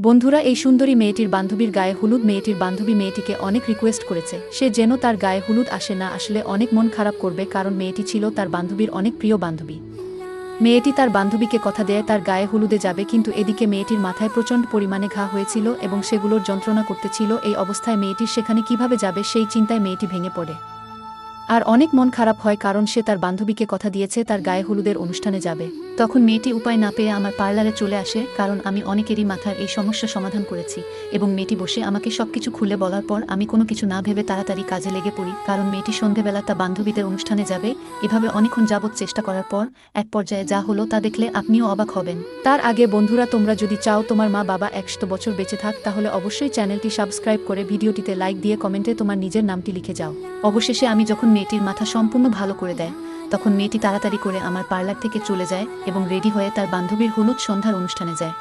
বন্ধুরা, এই সুন্দরী মেয়েটির বান্ধবীর গায়ে হলুদ। মেয়েটির বান্ধবী মেয়েটিকে অনেক রিকোয়েস্ট করেছে সে যেন তার গায়ে হলুদ আসে না আসলে অনেক মন খারাপ করবে, কারণ মেয়েটি ছিল তার বান্ধবীর অনেক প্রিয় বান্ধবী। মেয়েটি তার বান্ধবীকে কথা দেয় তার গায়ে হলুদে যাবে, কিন্তু এদিকে মেয়েটির মাথায় প্রচণ্ড পরিমাণে ঘা হয়েছিল এবং সেগুলোর যন্ত্রণা করতেছিল। এই অবস্থায় মেয়েটির সেখানে কিভাবে যাবে সেই চিন্তায় মেয়েটি ভেঙে পড়ে আর অনেক মন খারাপ হয়, কারণ সে তার বান্ধবীকে কথা দিয়েছে তার গায়ে হলুদের অনুষ্ঠানে যাবে। তখন মেয়েটি উপায় না পেয়ে আমার পার্লারে চলে আসে, কারণ আমি অনেকেরই মাথার এই সমস্যা সমাধান করেছি। এবং মেয়েটি বসে আমাকে সবকিছু খুলে বলার পর আমি কোনো কিছু না ভেবে তাড়াতাড়ি কাজে লেগে পড়ি, কারণ মেয়েটি সন্ধেবেলা তার বান্ধবীদের অনুষ্ঠানে যাবে। এভাবে অনেকক্ষণ যাবৎ চেষ্টা করার পর এক পর্যায়ে যা হলো তা দেখলে আপনিও অবাক হবেন। তার আগে বন্ধুরা, তোমরা যদি চাও তোমার মা বাবা 100 বছর বেঁচে থাক, তাহলে অবশ্যই চ্যানেলটি সাবস্ক্রাইব করে ভিডিওটিতে লাইক দিয়ে কমেন্টে তোমার নিজের নামটি লিখে যাও। অবশেষে আমি যখন মেয়েটির মাথা সম্পূর্ণ ভালো করে দেয়, তখন মেয়েটি তাড়াতাড়ি করে আমার পার্লার থেকে চলে যায় এবং রেডি হয়ে তার বান্ধবীর হলুদ সন্ধ্যার অনুষ্ঠানে যায়।